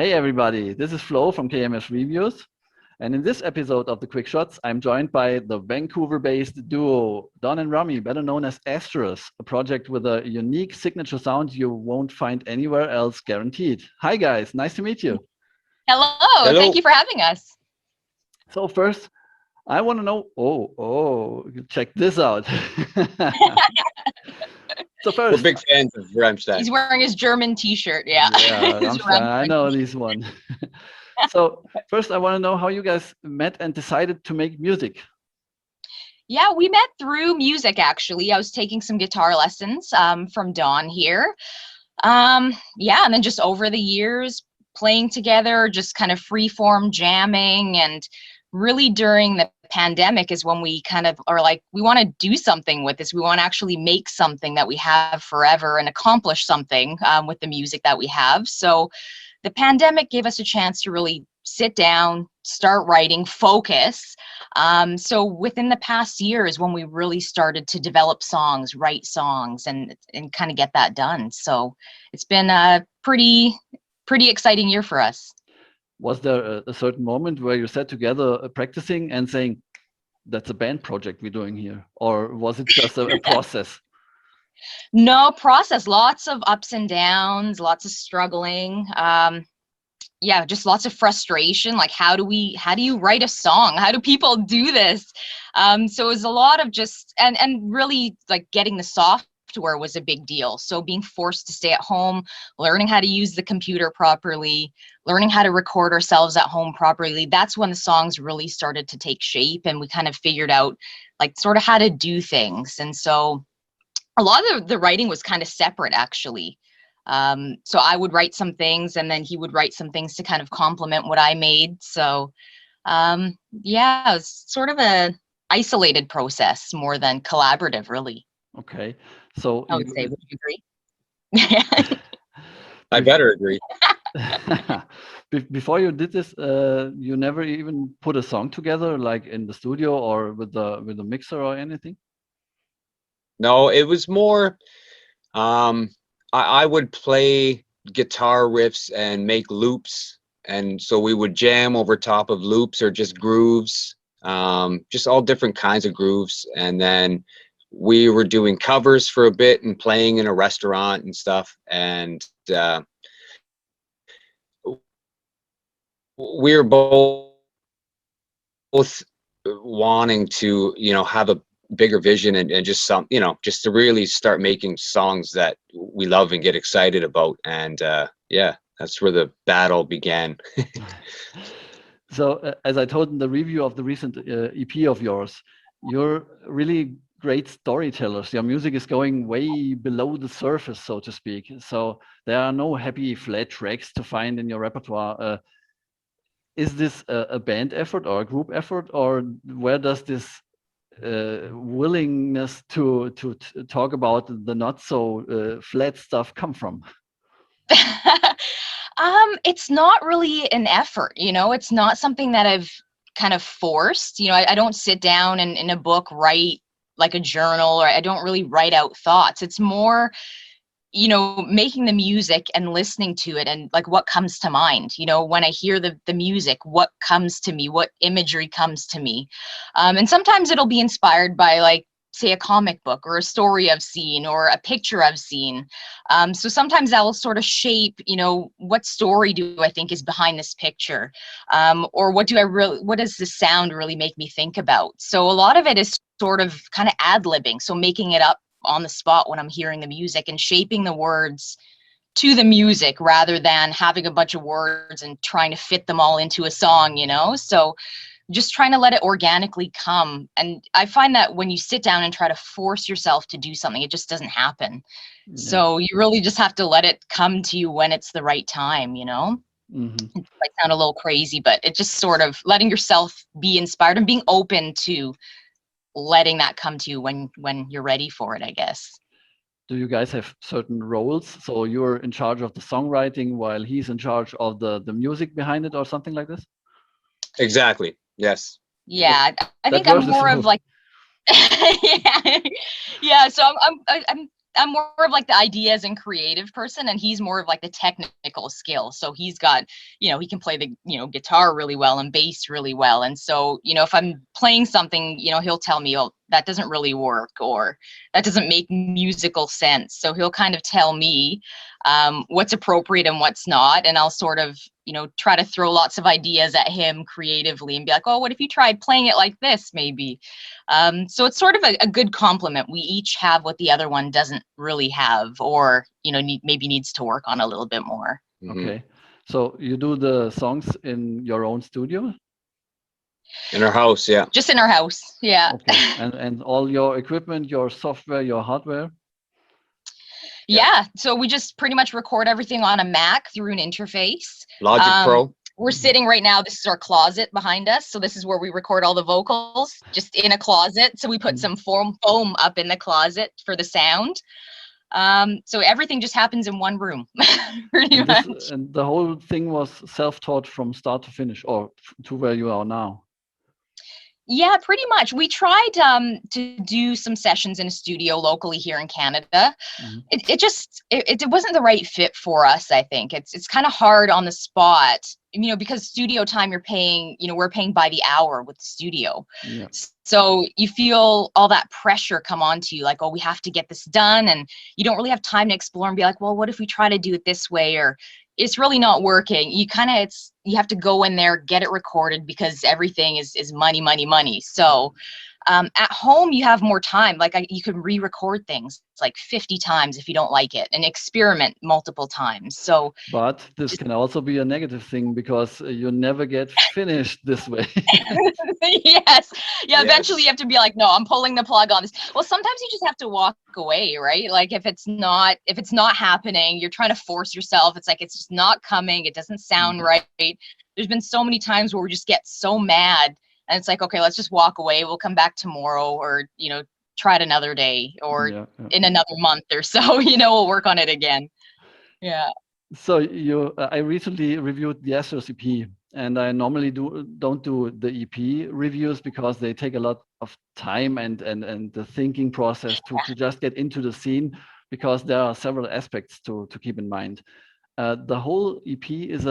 Hey everybody, this is Flo from KMS Reviews. And in this episode of the Quick Shots, I'm joined by the Vancouver-based duo Don and Rami, better known as Asterous, a project with a unique signature sound you won't find anywhere else, guaranteed. Hi guys, nice to meet you. Hello, thank Hello. you for having us. So first, I want to know, check this out. So We're first, big fans of Rammstein. He's wearing his German t-shirt, yeah. yeah, His Rammstein, I Rammstein know t-shirt. this one. So first, I want to know how you guys met and decided to make music. Yeah, we met through music, actually. I was taking some guitar lessons from Dawn here. Yeah, and then just over the years, playing together, just kind of free-form jamming, and really during the pandemic is when we kind of are like, we want to do something with this. We want to actually make something that we have forever and accomplish something with the music that we have. So the pandemic gave us a chance to really sit down, start writing, focus. So within the past year is when we really started to develop songs, write songs, and kind of get that done. So it's been a pretty exciting year for us. Was there a certain moment where you sat together practicing and saying, that's a band project we're doing here? Or was it just a process? No, process, lots of ups and downs, lots of struggling. Yeah, just lots of frustration. Like, how do you write a song? How do people do this? So it was a lot of just, and really like getting the software was a big deal. So being forced to stay at home, learning how to use the computer properly, learning how to record ourselves at home properly. That's when the songs really started to take shape, and we kind of figured out like sort of how to do things. And so a lot of the writing was kind of separate, actually. So I would write some things, and then he would write some things to kind of complement what I made. So yeah, it was sort of a isolated process more than collaborative, really. Okay, so I would say. Would you agree? I better agree. before you did this, you never even put a song together, like in the studio or with the mixer or anything? No, it was more, I would play guitar riffs and make loops. And so we would jam over top of loops or just grooves, just all different kinds of grooves. And then we were doing covers for a bit and playing in a restaurant and stuff. And we were both wanting to, have a bigger vision and just just to really start making songs that we love and get excited about. And yeah, that's where the battle began. So as I told in the review of the recent EP of yours, you're really great storytellers. Your music is going way below the surface, so to speak. So there are no happy flat tracks to find in your repertoire. Is this a band effort or a group effort, or where does this willingness to talk about the not so flat stuff come from? It's not really an effort, it's not something that I've kind of forced. I don't sit down and in a book write like a journal, or I don't really write out thoughts. It's more, making the music and listening to it, and like what comes to mind. When I hear the music, what comes to me, what imagery comes to me. And sometimes it'll be inspired by, like, say, a comic book or a story I've seen or a picture I've seen. So sometimes that will sort of shape, what story do I think is behind this picture? Or what does the sound really make me think about? So a lot of it is sort of kind of ad-libbing, so making it up on the spot when I'm hearing the music and shaping the words to the music rather than having a bunch of words and trying to fit them all into a song, So just trying to let it organically come. And I find that when you sit down and try to force yourself to do something, it just doesn't happen. Yeah. So you really just have to let it come to you when it's the right time, Mm-hmm. It might sound a little crazy, but it just sort of letting yourself be inspired and being open to letting that come to you when you're ready for it, I guess. Do you guys have certain roles? So you're in charge of the songwriting while he's in charge of the music behind it, or something like this? Exactly. Yes. Yeah, I That think I'm versus more of like, yeah, yeah. So I'm I'm more of like the ideas and creative person, and he's more of like the technical skill. So he's got, he can play the, guitar really well and bass really well. And so, if I'm playing something, he'll tell me, oh, that doesn't really work, or that doesn't make musical sense. So he'll kind of tell me what's appropriate and what's not. And I'll sort of, try to throw lots of ideas at him creatively and be like, oh, what if you tried playing it like this, maybe? So it's sort of a good compliment. We each have what the other one doesn't really have, or, maybe needs to work on a little bit more. Okay. So you do the songs in your own studio? In our house, yeah. Just in our house, yeah. Okay. And all your equipment, your software, your hardware? Yeah. So we just pretty much record everything on a Mac through an interface. Logic Pro. We're sitting right now, this is our closet behind us. So this is where we record all the vocals, just in a closet. So we put some foam up in the closet for the sound. So everything just happens in one room, pretty much. And the whole thing was self-taught from start to finish, or to where you are now? Yeah, pretty much. We tried to do some sessions in a studio locally here in Canada. It wasn't the right fit for us, I think. It's kind of hard on the spot, because studio time you're paying, we're paying by the hour with the studio. Yeah. So you feel all that pressure come onto you, like, oh, we have to get this done. And you don't really have time to explore and be like, well, what if we try to do it this way? Or it's really not working. You have to go in there, get it recorded, because everything is money, money, money. So at home, you have more time. Like you can re-record things like 50 times if you don't like it, and experiment multiple times. So, but this can also be a negative thing, because you never get finished this way. Yes. Yeah. Eventually you have to be like, no, I'm pulling the plug on this. Well, sometimes you just have to walk away, right? Like if it's not happening, you're trying to force yourself. It's like, it's just not coming. It doesn't sound right. There's been so many times where we just get so mad, and it's like, okay, let's just walk away. We'll come back tomorrow, or, try it another day, or in another month or so, we'll work on it again. Yeah. So I recently reviewed the Asterous EP, and I normally don't do the EP reviews because they take a lot of time and the thinking process to just get into the scene, because there are several aspects to keep in mind. The whole EP is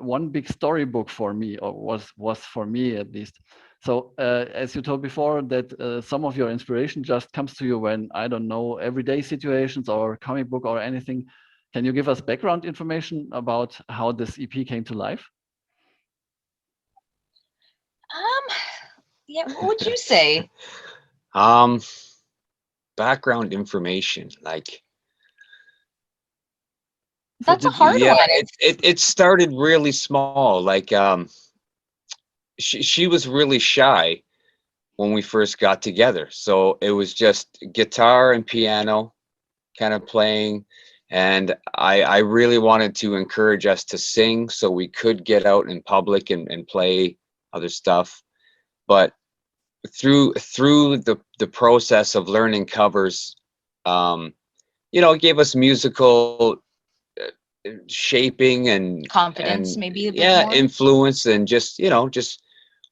one big storybook for me, or was for me at least. So as you told before, that some of your inspiration just comes to you when, I don't know, everyday situations or comic book or anything. Can you give us background information about how this EP came to life? Yeah, what would you say? Background information, like. That's a hard one. It started really small. Like she was really shy when we first got together. So it was just guitar and piano kind of playing. And I really wanted to encourage us to sing so we could get out in public and play other stuff. But through the process of learning covers, it gave us musical shaping and confidence, maybe a bit more. Influence, and just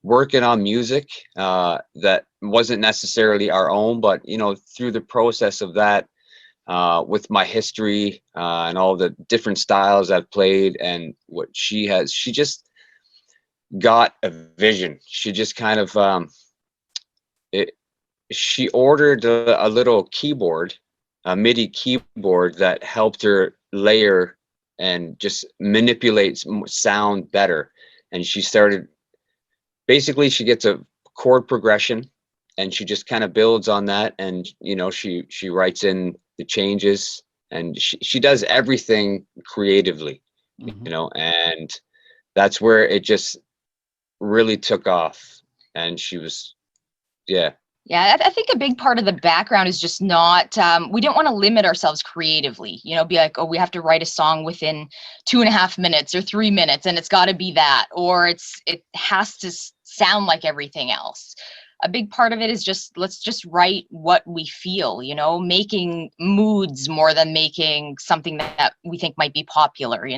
working on music that wasn't necessarily our own, but through the process of that, with my history and all the different styles I've played and what she just got a vision. She just kind of she ordered a little keyboard, a MIDI keyboard that helped her layer and just manipulate sound better. And she started, basically she gets a chord progression and she just kind of builds on that. And, she writes in the changes, and she does everything creatively, and that's where it just really took off. And she was, yeah. Yeah, I think a big part of the background is just not, we don't want to limit ourselves creatively, be like, oh, we have to write a song within 2.5 minutes or 3 minutes, and it's got to be that, or it has to sound like everything else. A big part of it is just, let's just write what we feel, making moods more than making something that we think might be popular,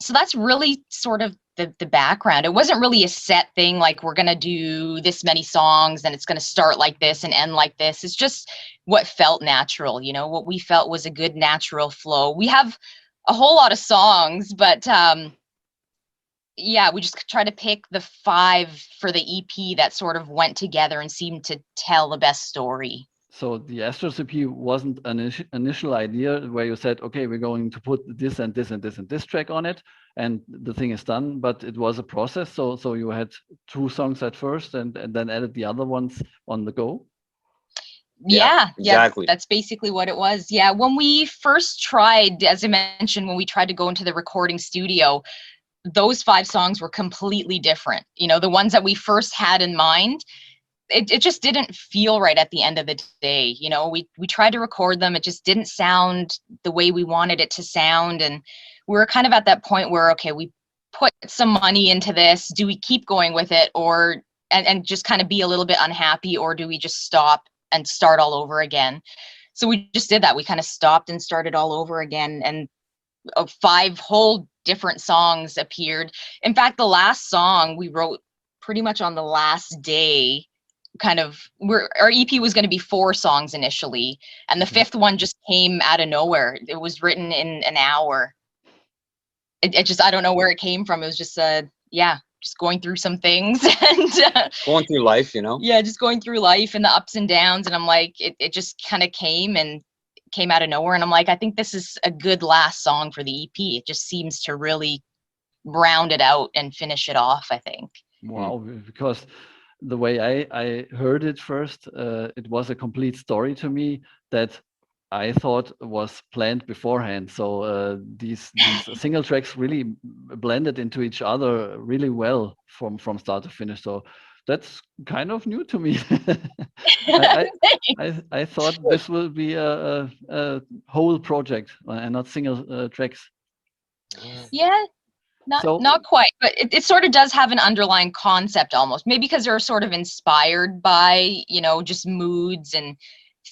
So that's really sort of the background. It wasn't really a set thing, like we're gonna do this many songs and it's gonna start like this and end like this. It's just what felt natural, you know, what we felt was a good natural flow. We have a whole lot of songs, but yeah, we just try to pick the 5 for the EP that sort of went together and seemed to tell the best story. So the Asterous EP wasn't an initial idea where you said, okay, we're going to put this and this and this and this track on it, and the thing is done. But it was a process. So you had 2 songs at first, and then added the other ones on the go. Yeah, exactly. that's basically what it was. Yeah, when we first tried, as I mentioned, when we tried to go into the recording studio, those 5 songs were completely different. You know, the ones that we first had in mind, it just didn't feel right at the end of the day. You know, we tried to record them, it just didn't sound the way we wanted it to sound, and we were kind of at that point where, okay, we put some money into this, do we keep going with it, or and just kind of be a little bit unhappy, or do we just stop and start all over again? So we just did that. We kind of stopped and started all over again, and 5 whole different songs appeared. In fact, the last song we wrote pretty much on the last day. Kind of, our EP was going to be 4 songs initially, and the 5th one just came out of nowhere. It was written in an hour. It just, I don't know where it came from. It was just just going through some things and Going through life, you know. yeah, just going through life and the ups and downs, and I'm like, it just kind of came out of nowhere, and I'm like, I think this is a good last song for the EP. It just seems to really round it out and finish it off, I think. Wow, because the way I heard it first, it was a complete story to me that I thought was planned beforehand. So these single tracks really blended into each other really well from start to finish. So that's kind of new to me. I thought this will be a whole project and not single tracks. Yeah, not quite, but it sort of does have an underlying concept almost. Maybe because they're sort of inspired by, you know, just moods and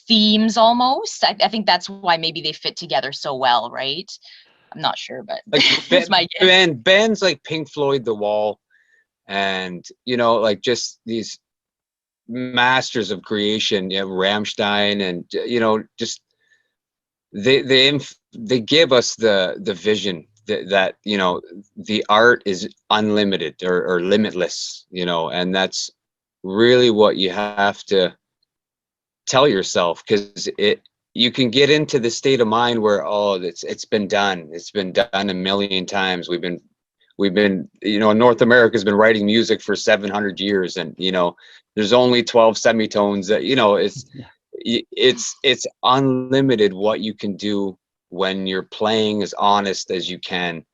themes almost. I think that's why maybe they fit together so well, right? I'm not sure, but Like that's my guess. bands like Pink Floyd, The Wall, and you know, like just these masters of creation, you know, Rammstein, and you know, just they give us the vision that you know, the art is unlimited or limitless, you know, and that's really what you have to tell yourself, because you can get into the state of mind where, oh, it's been done a million times. We've been, you know, North America's been writing music for 700 years, and you know, there's only 12 semitones. That, you know, it's unlimited what you can do when you're playing as honest as you can,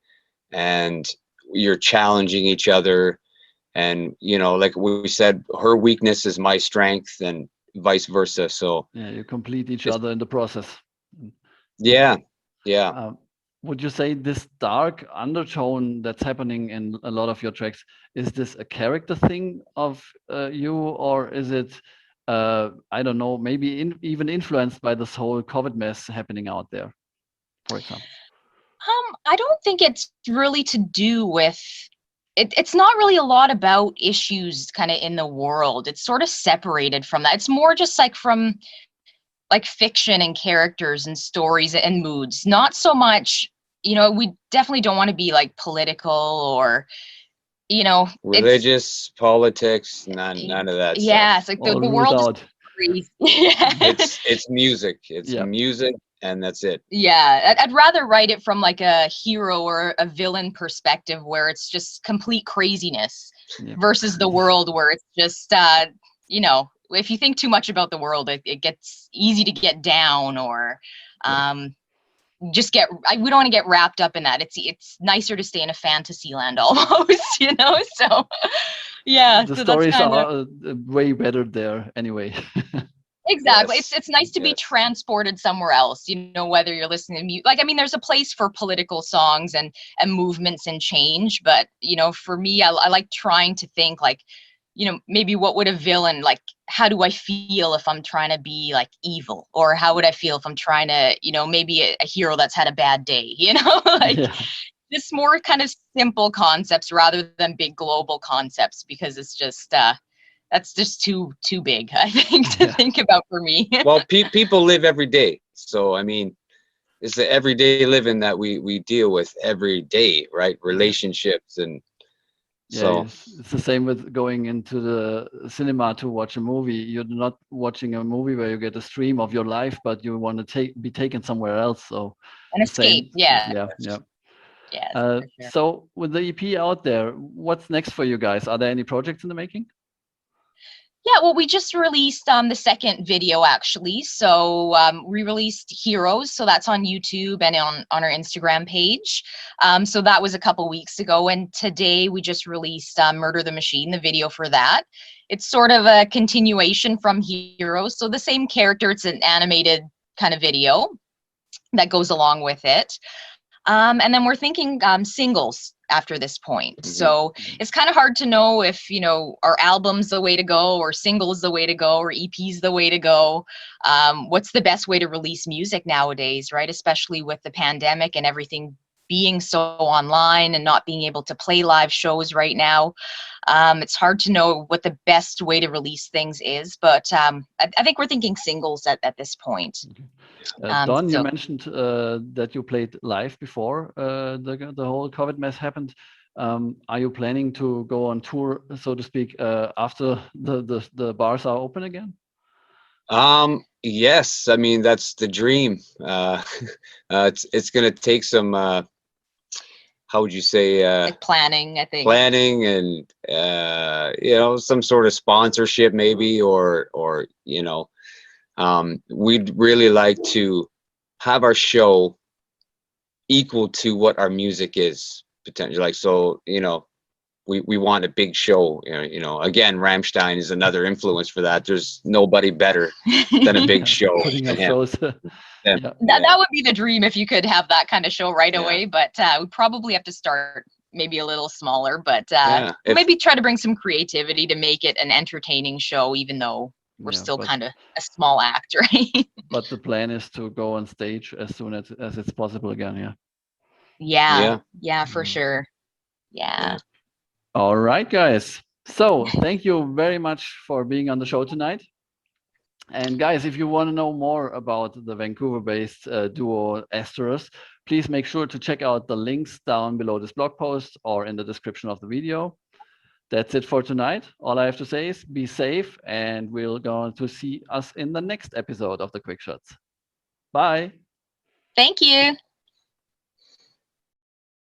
and you're challenging each other, and you know, like we said, her weakness is my strength, and vice versa. So yeah, you complete each other in the process. Yeah. Would you say this dark undertone that's happening in a lot of your tracks, is this a character thing of you, or is it, I don't know, maybe even influenced by this whole COVID mess happening out there, for example? I don't think it's really to do with it. It's not really a lot about issues kind of in the world. It's sort of separated from that. It's more just like from like fiction and characters and stories and moods. Not so much, you know, we definitely don't want to be like political or, you know, Religious, politics, none of that yeah, stuff. it's like the All ruled world is out. crazy. It's music. It's Yeah. music, and that's it. Yeah, I'd rather write it from like a hero or a villain perspective where it's just complete craziness Yeah. versus the world where it's just, you know, if you think too much about the world, it gets easy to get down or just we don't want to get wrapped up in that. It's nicer to stay in a fantasy land almost, you know? So, yeah, The so that's stories kind of. are way better there anyway. Exactly. Yes. It's nice to be transported somewhere else, you know, whether you're listening to music. Like, I mean, there's a place for political songs and movements and change, but you know, for me, I like trying to think like, you know, maybe what would a villain, like, how do I feel if I'm trying to be like evil, or how would I feel if I'm trying to, you know, maybe a hero that's had a bad day, you know, like Yeah. This more kind of simple concepts rather than big global concepts, because it's just that's just too big, I think, to think about for me. Well, people live every day, so I mean, it's the everyday living that we deal with every day, right? Relationships and so. It's the same with going into the cinema to watch a movie. You're not watching a movie where you get a stream of your life, but you want to be taken somewhere else. So An the same. escape, yeah. Yeah. Yes, for sure. So with the EP out there, what's next for you guys? Are there any projects in the making? Yeah, well, we just released the second video, actually. So we released Heroes, so that's on YouTube and on our Instagram page. So that was a couple weeks ago, and today we just released Murder the Machine, the video for that. It's sort of a continuation from Heroes, so the same character. It's an animated kind of video that goes along with it. And then we're thinking singles after this point. So it's kind of hard to know if, our album's the way to go, or singles the way to go, or EP's the way to go. What's the best way to release music nowadays, right? Especially with the pandemic and everything being so online and not being able to play live shows right now. It's hard to know what the best way to release things is, but I think we're thinking singles at this point. Don, you mentioned that you played live before the whole COVID mess happened. Are you planning to go on tour, so to speak, after the bars are open again? Yes, I mean, that's the dream. It's gonna take some how would you say like planning, I think. Planning and some sort of sponsorship maybe, or we'd really like to have our show equal to what our music is potentially. Like, so, we want a big show. Again, Rammstein is another influence for that. There's nobody better than a big show. Putting up shows. That would be the dream if you could have that kind of show right away. But we probably have to start maybe a little smaller. But maybe try to bring some creativity to make it an entertaining show, even though we're still kind of a small act, right? But the plan is to go on stage as soon as it's possible again. Yeah, for sure. Yeah. All right, guys. So thank you very much for being on the show tonight. And guys, if you want to know more about the Vancouver-based duo Asterous, please make sure to check out the links down below this blog post or in the description of the video. That's it for tonight. All I have to say is be safe, and we're going to see us in the next episode of the Quick Shots. Bye. Thank you.